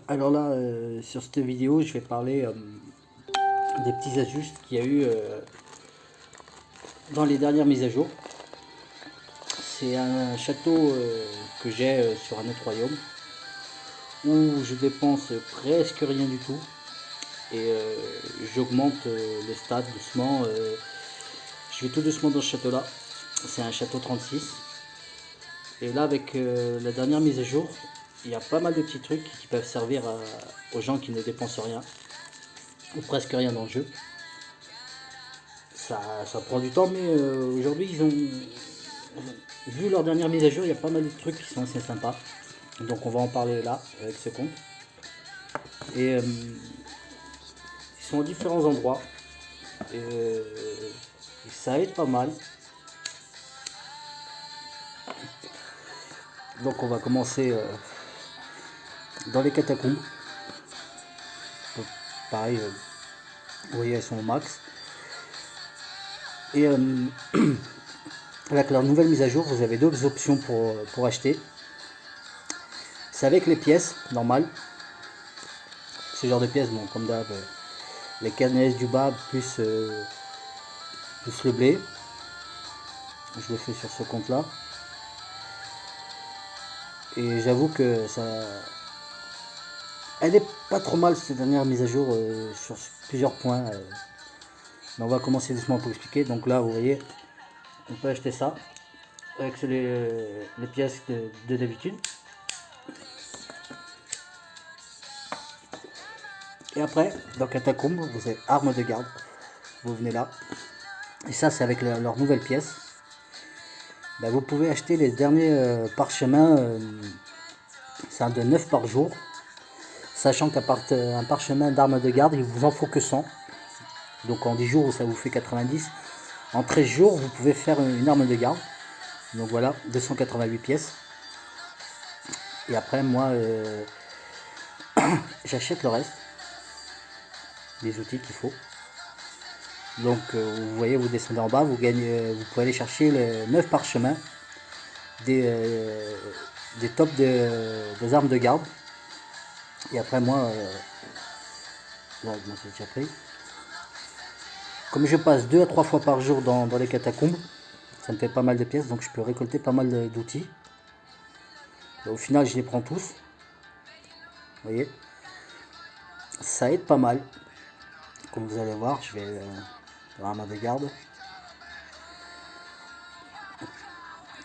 Alors là, sur cette vidéo, je vais parler des petits ajustes qu'il y a eu dans les dernières mises à jour. C'est un château que j'ai sur un autre royaume où je dépense presque rien du tout et j'augmente les stats doucement. Je vais tout doucement dans ce château là. C'est un château 36 et là avec la dernière mise à jour, il y a pas mal de petits trucs qui peuvent servir aux gens qui ne dépensent rien ou presque rien dans le jeu. Ça prend du temps, mais aujourd'hui ils ont vu leur dernière mise à jour, il y a pas mal de trucs qui sont assez sympas. Donc on va en parler là avec ce compte. Et ils sont à différents endroits. Et, ça aide pas mal. Donc on va commencer dans les catacombes. Donc, pareil, vous voyez elles sont au max. Et avec leur nouvelle mise à jour, vous avez d'autres options pour acheter. C'est avec les pièces normales. Ce genre de pièces, bon, comme d'hab, les canettes du bas plus le blé. Je le fais sur ce compte là. Et j'avoue que ça. Elle est pas trop mal cette dernière mise à jour sur plusieurs points. Mais on va commencer doucement pour expliquer. Donc là, vous voyez, on peut acheter ça avec les pièces de d'habitude. Et après, dans Catacombe, vous avez armes de garde. Vous venez là. Et ça, c'est avec leur nouvelle pièce. Ben, vous pouvez acheter les derniers parchemins. C'est un de 9 par jour. Sachant qu'un parchemin d'armes de garde, il vous en faut que 100. Donc en 10 jours, ça vous fait 90. En 13 jours, vous pouvez faire une arme de garde. Donc voilà, 288 pièces. Et après, moi, j'achète le reste. Les outils qu'il faut. Donc vous voyez, vous descendez en bas, vous gagnez, vous pouvez aller chercher les 9 parchemins des tops des armes de garde. Et après moi, là c'est déjà pris. Comme je passe 2 à 3 fois par jour dans les catacombes, ça me fait pas mal de pièces, donc je peux récolter pas mal d'outils. Au final, je les prends tous. Vous voyez, ça aide pas mal. Comme vous allez voir, je vais l'arme de garde.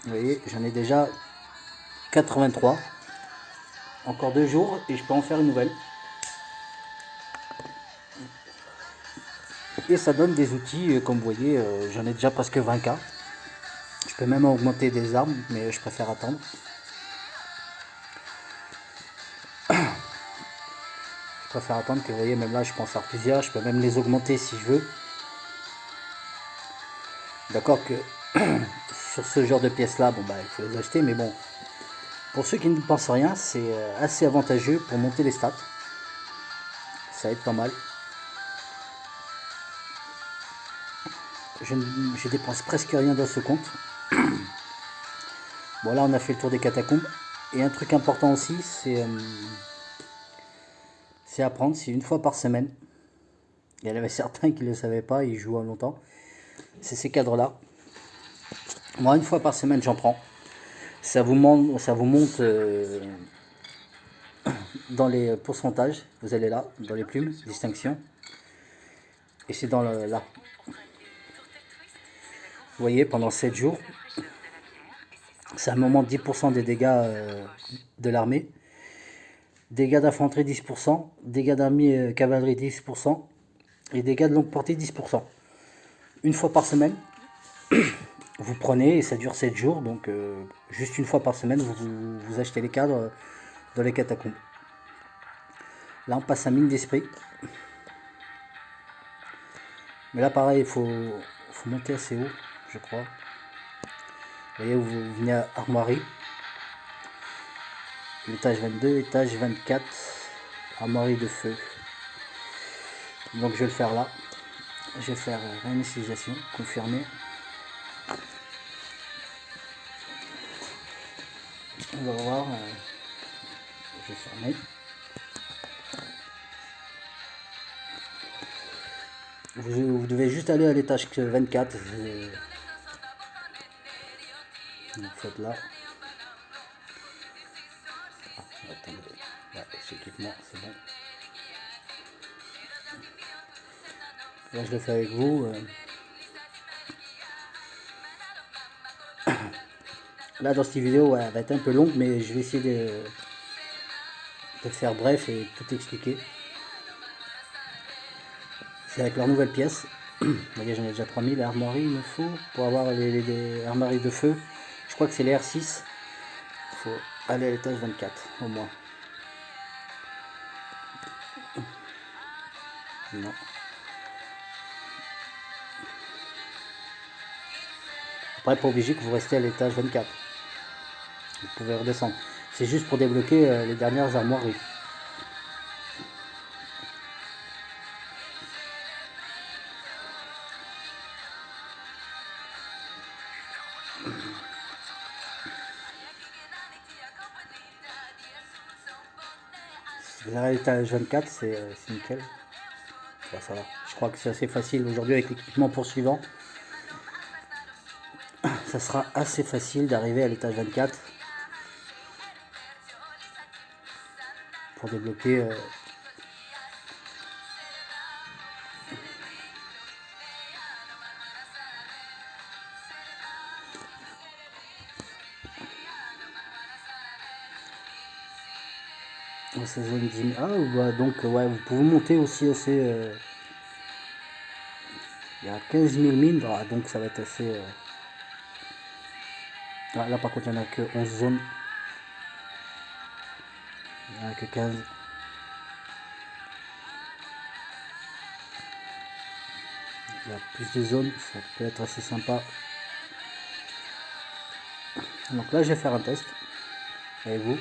Vous voyez, j'en ai déjà 83. Encore 2 jours et je peux en faire une nouvelle. Et ça donne des outils, comme vous voyez, j'en ai déjà presque 20K. Je peux même augmenter des armes, mais je préfère attendre. Je préfère attendre que vous voyez, même là je peux en faire plusieurs, je peux même les augmenter si je veux. D'accord que sur ce genre de pièces là, bon bah il faut les acheter, mais bon, pour ceux qui ne pensent rien, c'est assez avantageux pour monter les stats. Ça aide pas mal. Je dépense presque rien dans ce compte. Bon là on a fait le tour des catacombes. Et un truc important aussi, c'est apprendre, c'est une fois par semaine. Il y en avait certains qui ne le savaient pas, ils jouent longtemps. C'est ces cadres là. Moi une fois par semaine j'en prends. Ça vous monte dans les pourcentages. Vous allez là, dans les plumes, distinction. Et c'est dans là. Vous voyez, pendant 7 jours, ça me monte 10% des dégâts de l'armée. Dégâts d'infanterie 10%, dégâts d'armée cavalerie 10% et dégâts de longue portée 10%. Une fois par semaine, vous prenez et ça dure 7 jours, donc juste une fois par semaine, vous achetez les cadres dans les catacombes. Là, on passe à mine d'esprit. Mais là, pareil, il faut monter assez haut, je crois. Vous voyez, vous venez à armoirie. L'étage 22, étage 24, armoirie de feu. Donc je vais le faire là. Je vais faire réinitialisation, confirmer. On va voir. Je vais fermer. Vous devez juste aller à l'étage 24. Vous faites là. Ah, attendez. Ouais, équipement, c'est bon. Là, je le fais avec vous. Là, dans cette vidéo, ouais, elle va être un peu longue, mais je vais essayer de faire bref et tout expliquer. C'est avec leur nouvelle pièce. Vous voyez, j'en ai déjà 3000 armoiries, il me faut, pour avoir les armoiries de feu. Je crois que c'est les R6. Il faut aller à l'étage 24, au moins. Non. Après, pas obligé que vous restiez à l'étage 24. Vous pouvez redescendre. C'est juste pour débloquer les dernières armoiries. Si vous arrivez à l'étage 24, c'est nickel. Ouais, ça va. Je crois que c'est assez facile aujourd'hui avec l'équipement poursuivant. Ça sera assez facile d'arriver à l'étage 24 pour débloquer ces zones 10 000. Ah, bah, donc ouais, vous pouvez monter aussi assez. Il y a 15 000 mines, ah, donc ça va être assez. Ah, là par contre, il n'y en a que 11 zones. Il n'y en a que 15. Il y a plus de zones, ça peut être assez sympa. Donc là, je vais faire un test avec vous.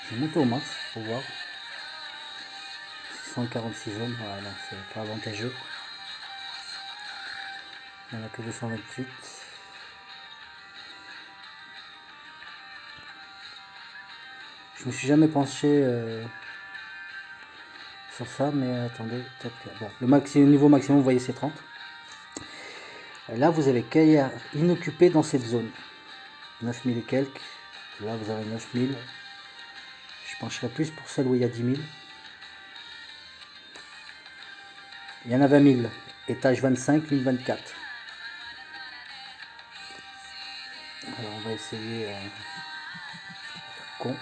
Je vais monter au max pour voir. 646 zones, voilà, c'est pas avantageux. Il n'y en a que 228. Je me suis jamais penché sur ça, mais attendez, peut-être que... Bon, le niveau maximum, vous voyez, c'est 30. Et là, vous avez carrière inoccupée dans cette zone. 9000 et quelques. Là, vous avez 9000. Je pencherai plus pour celle où il y a 10 000. Il y en a 20 000. Étage 25, 1024. Alors, on va essayer... con.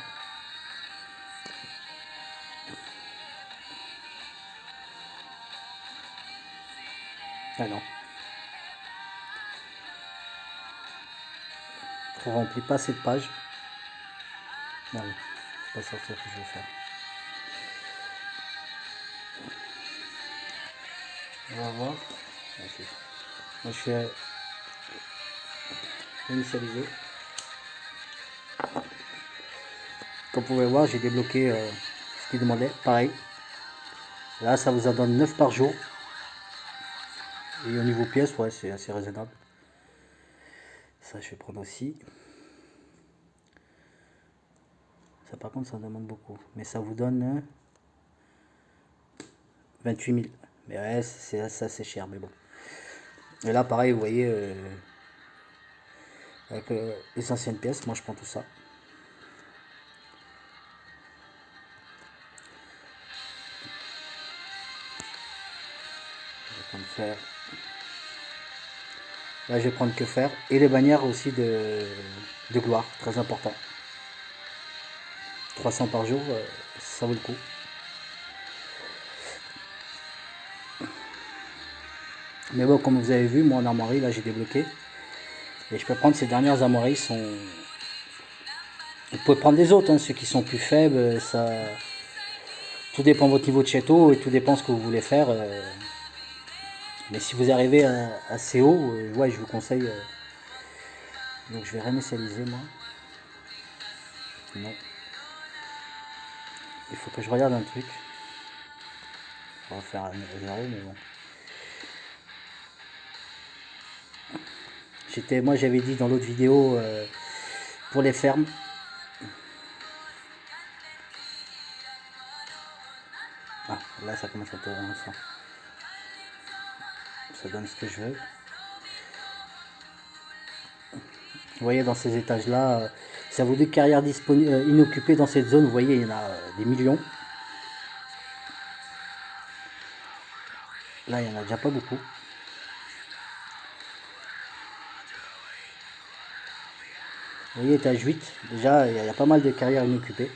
Ah non. On remplit pas cette page. Non, c'est pas ça que je veux faire. On va voir. Okay. Moi, je fais initialiser. Comme vous pouvez voir, j'ai débloqué ce qu'il demandait. Pareil. Là, ça vous en donne 9 par jour. Et au niveau pièces, ouais, c'est assez raisonnable. Ça, je vais prendre aussi. Ça, par contre, ça demande beaucoup. Mais ça vous donne 28 000. Mais ouais, c'est assez cher, mais bon. Et là, pareil, vous voyez, avec les anciennes pièces, moi, je prends tout ça. Je vais prendre fer. Là, je vais prendre que fer. Et les bannières aussi de gloire, très important. 300 par jour, ça vaut le coup. Mais bon, comme vous avez vu, moi en armoirie, là j'ai débloqué. Et je peux prendre ces dernières armoiries. Vous pouvez prendre des autres, hein, ceux qui sont plus faibles. Ça... Tout dépend de votre niveau de château et tout dépend de ce que vous voulez faire. Mais si vous arrivez assez haut, ouais, je vous conseille. Donc je vais réinitialiser moi. Non. Il faut que je regarde un truc. On va faire un 0, mais bon. Moi j'avais dit dans l'autre vidéo pour les fermes. ça commence à être intéressant. Ça donne ce que je veux. Vous voyez, dans ces étages-là, ça vaut des carrières inoccupées dans cette zone. Vous voyez, il y en a des millions. Là, il n'y en a déjà pas beaucoup. Vous voyez, étage 8, déjà, il y a pas mal de carrières inoccupées.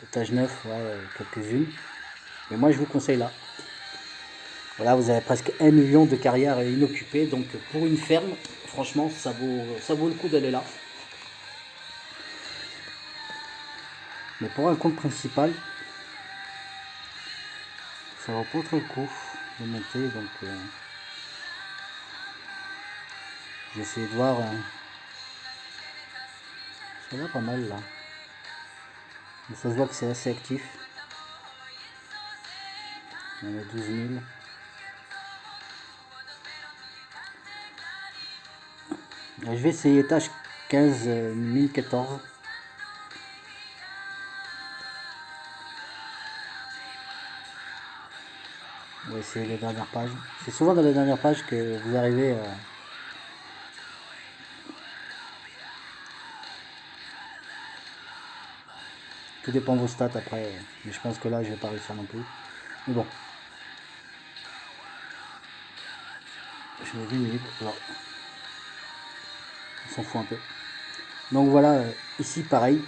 Étage 9, ouais, quelques-unes. Mais moi, je vous conseille là. Voilà, vous avez presque 1 million de carrières inoccupées. Donc, pour une ferme, franchement, ça vaut le coup d'aller là. Mais pour un compte principal, ça vaut pas trop le coup de monter. Donc, je vais essayer de voir. Ça va pas mal là. Mais ça se voit que c'est assez actif. On a 12 000. Je vais essayer étage 15 1014. On va essayer les dernières pages. C'est souvent dans les dernières pages que vous arrivez à... Tout dépend de vos stats après. Mais je pense que là, je vais pas réussir non plus. Mais bon. Je l'ai vu, mais là. On s'en fout un peu. Donc voilà, ici pareil.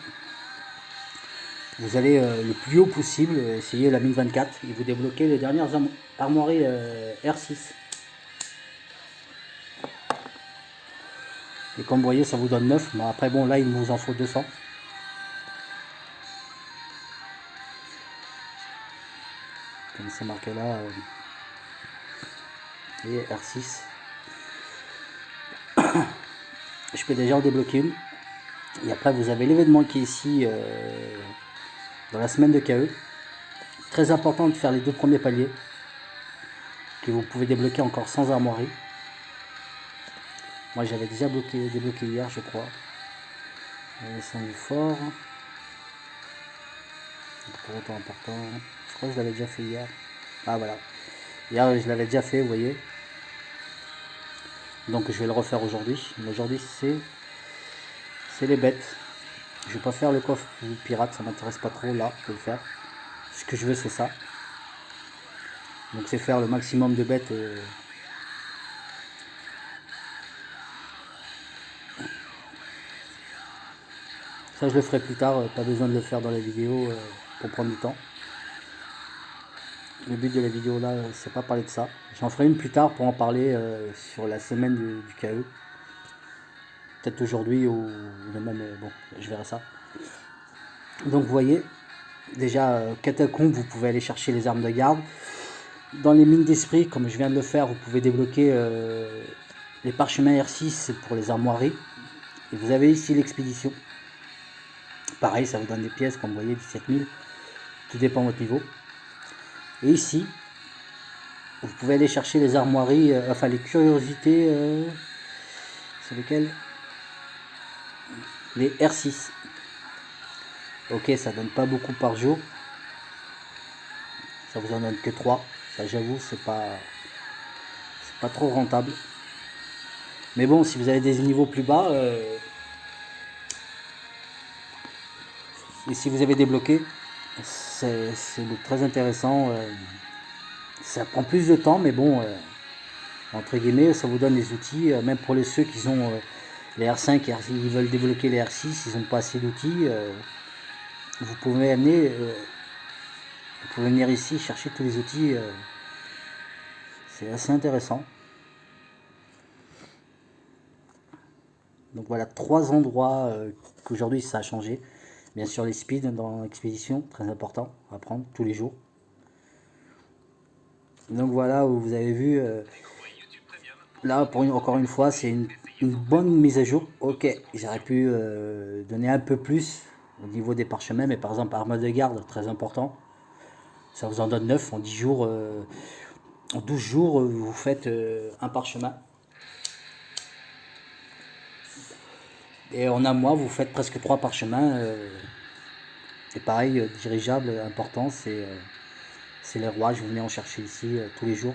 Vous allez le plus haut possible, essayer la mine 24 et vous débloquez les dernières armoiries R6. Et comme vous voyez, ça vous donne 9. Mais après, bon, là, il nous en faut 200. Comme c'est marqué là. Et R6. Je peux déjà en débloquer une. Et après, vous avez l'événement qui est ici dans la semaine de KE. Très important de faire les 2 premiers paliers. Que vous pouvez débloquer encore sans armoirie. Moi, j'avais déjà débloqué hier, je crois. Descend du fort. Pour autant important. Je crois que je l'avais déjà fait hier. Ah voilà. Hier, je l'avais déjà fait, vous voyez. Donc, je vais le refaire aujourd'hui. Mais aujourd'hui, c'est les bêtes. Je vais pas faire le coffre pirate, ça m'intéresse pas trop là de le faire. Ce que je veux, c'est ça. Donc, c'est faire le maximum de bêtes. Ça, je le ferai plus tard. Pas besoin de le faire dans la vidéo pour prendre du temps. Le but de la vidéo là, c'est pas parler de ça. J'en ferai une plus tard pour en parler sur la semaine du KE. Peut-être aujourd'hui ou même, bon, je verrai ça. Donc vous voyez, déjà, catacombe, vous pouvez aller chercher les armes de garde. Dans les mines d'esprit, comme je viens de le faire, vous pouvez débloquer les parchemins R6 pour les armoiries. Et vous avez ici l'expédition. Pareil, ça vous donne des pièces, comme vous voyez, 17 000. Tout dépend de votre niveau. Et ici, vous pouvez aller chercher les armoiries, enfin les curiosités. C'est lesquelles? Les R6. Ok, ça donne pas beaucoup par jour. Ça vous en donne que 3. Ça, j'avoue, c'est pas trop rentable. Mais bon, si vous avez des niveaux plus bas, et si vous avez débloqué, c'est très intéressant. Ça prend plus de temps, mais bon, entre guillemets, ça vous donne les outils, même pour ceux qui ont les R5, ils veulent débloquer les R6, ils n'ont pas assez d'outils. Vous pouvez venir ici chercher tous les outils. C'est assez intéressant. Donc voilà, 3 endroits qu'aujourd'hui ça a changé. Bien sûr, les speeds dans l'expédition, très important à prendre tous les jours. Donc voilà, vous avez vu, là encore une fois, c'est une bonne mise à jour. Ok, j'aurais pu donner un peu plus au niveau des parchemins, mais par exemple, arme de garde, très important. Ça vous en donne 9 en 10 jours. En 12 jours, vous faites un parchemin. Et en un mois, vous faites presque 3 parchemins. c'est pareil, dirigeable, important, c'est les rouages, vous venez en chercher ici tous les jours.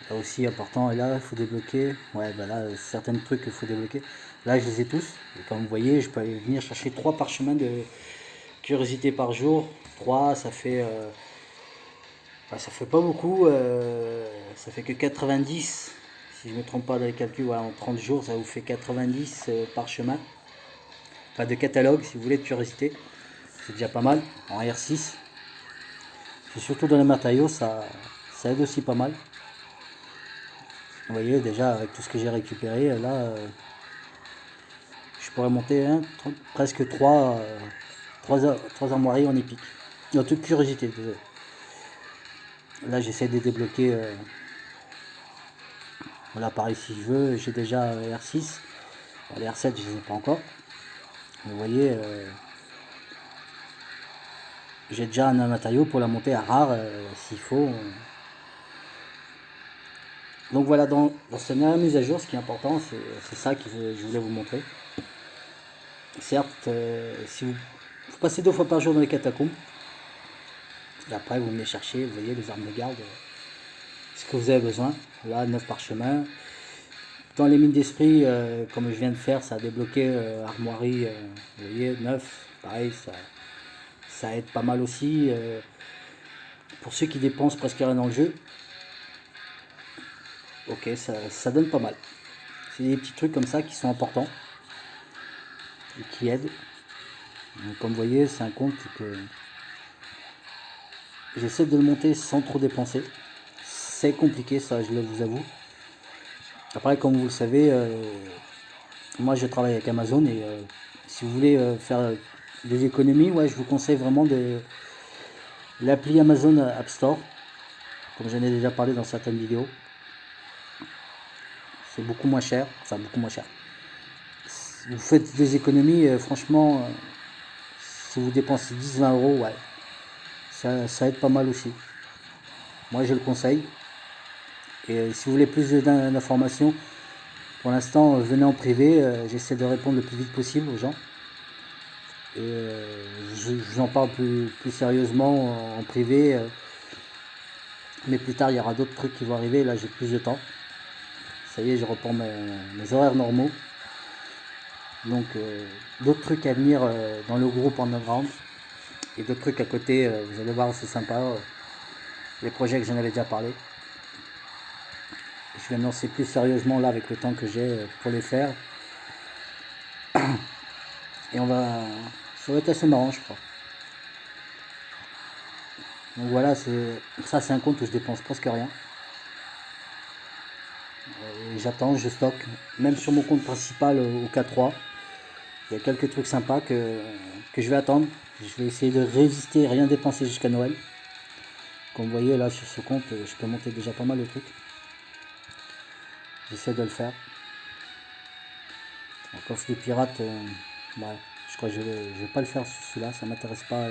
Là aussi important, et là il faut débloquer, ouais bah là certains trucs qu'il faut débloquer, là je les ai tous, et comme vous voyez je peux aller venir chercher 3 parchemins de curiosité par jour. 3 ça fait bah, ça fait pas beaucoup, ça fait que 90, si je me trompe pas dans les calculs, voilà, en 30 jours ça vous fait 90 parchemins, enfin de catalogue si vous voulez, de curiosité, c'est déjà pas mal, en R6, et surtout dans les matériaux ça aide aussi pas mal. Vous voyez déjà avec tout ce que j'ai récupéré là, je pourrais monter presque 3 armoiries en épique. En toute curiosité, désolé. Là j'essaie de débloquer. Voilà, pareil si je veux, j'ai déjà R6. Bon, les R7 je les ai pas encore. Mais vous voyez, j'ai déjà un matériau pour la monter à rare s'il faut. Donc voilà, dans cette dernière mise à jour, ce qui est important, c'est ça que je voulais vous montrer. Certes, si vous passez 2 fois par jour dans les catacombes, et après vous venez chercher, vous voyez, les armes de garde, ce que vous avez besoin. Là, 9 parchemins. Dans les mines d'esprit, comme je viens de faire, ça a débloqué armoirie, vous voyez, 9. Pareil, ça aide pas mal aussi. Pour ceux qui dépensent presque rien dans le jeu, ok, ça donne pas mal. C'est des petits trucs comme ça qui sont importants et qui aident. Donc, comme vous voyez, c'est un compte que j'essaie de le monter sans trop dépenser. C'est compliqué, ça, je le vous avoue. Après, comme vous le savez, moi je travaille avec Amazon et si vous voulez faire des économies, ouais, je vous conseille vraiment l'appli Amazon App Store, comme j'en ai déjà parlé dans certaines vidéos. C'est beaucoup moins cher, enfin beaucoup moins cher. Vous faites des économies, franchement, si vous dépensez 10-20 euros, ouais, ça aide pas mal aussi. Moi je le conseille. Et si vous voulez plus d'informations, pour l'instant, venez en privé, j'essaie de répondre le plus vite possible aux gens. Et je vous en parle plus sérieusement en privé. Mais plus tard, il y aura d'autres trucs qui vont arriver. Là, j'ai plus de temps. Ça y est, je reprends mes horaires normaux. Donc, d'autres trucs à venir dans le groupe en underground. Et d'autres trucs à côté, vous allez voir, c'est sympa. Les projets que j'en avais déjà parlé. Je vais me lancer plus sérieusement là avec le temps que j'ai pour les faire. Et ça va être assez marrant, je crois. Donc voilà, ça c'est un compte où je dépense presque rien. J'attends, je stocke. Même sur mon compte principal au K3, il y a quelques trucs sympas que je vais attendre. Je vais essayer de résister, rien dépenser jusqu'à Noël. Comme vous voyez là sur ce compte, je peux monter déjà pas mal de trucs. J'essaie de le faire. Le coffre des pirates, ouais, je crois que je vais pas le faire sur celui-là, ça m'intéresse pas.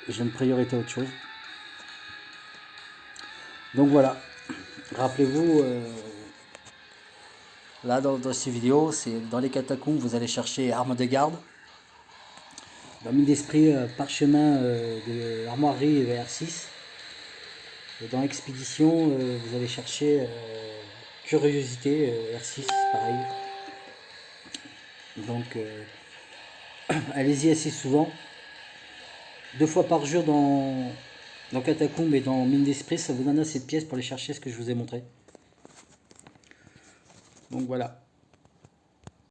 J'ai une priorité à autre chose. Donc voilà, rappelez-vous, là dans ces vidéos, c'est dans les catacombes, vous allez chercher armes de garde. Dans mine d'esprit, parchemin de l'armoirie VR6. Et dans expédition, vous allez chercher curiosité R6, pareil. Donc allez-y assez souvent. 2 fois par jour dans Catacombe et dans Mine d'Esprit, ça vous donne assez de pièces pour aller chercher ce que je vous ai montré. Donc voilà.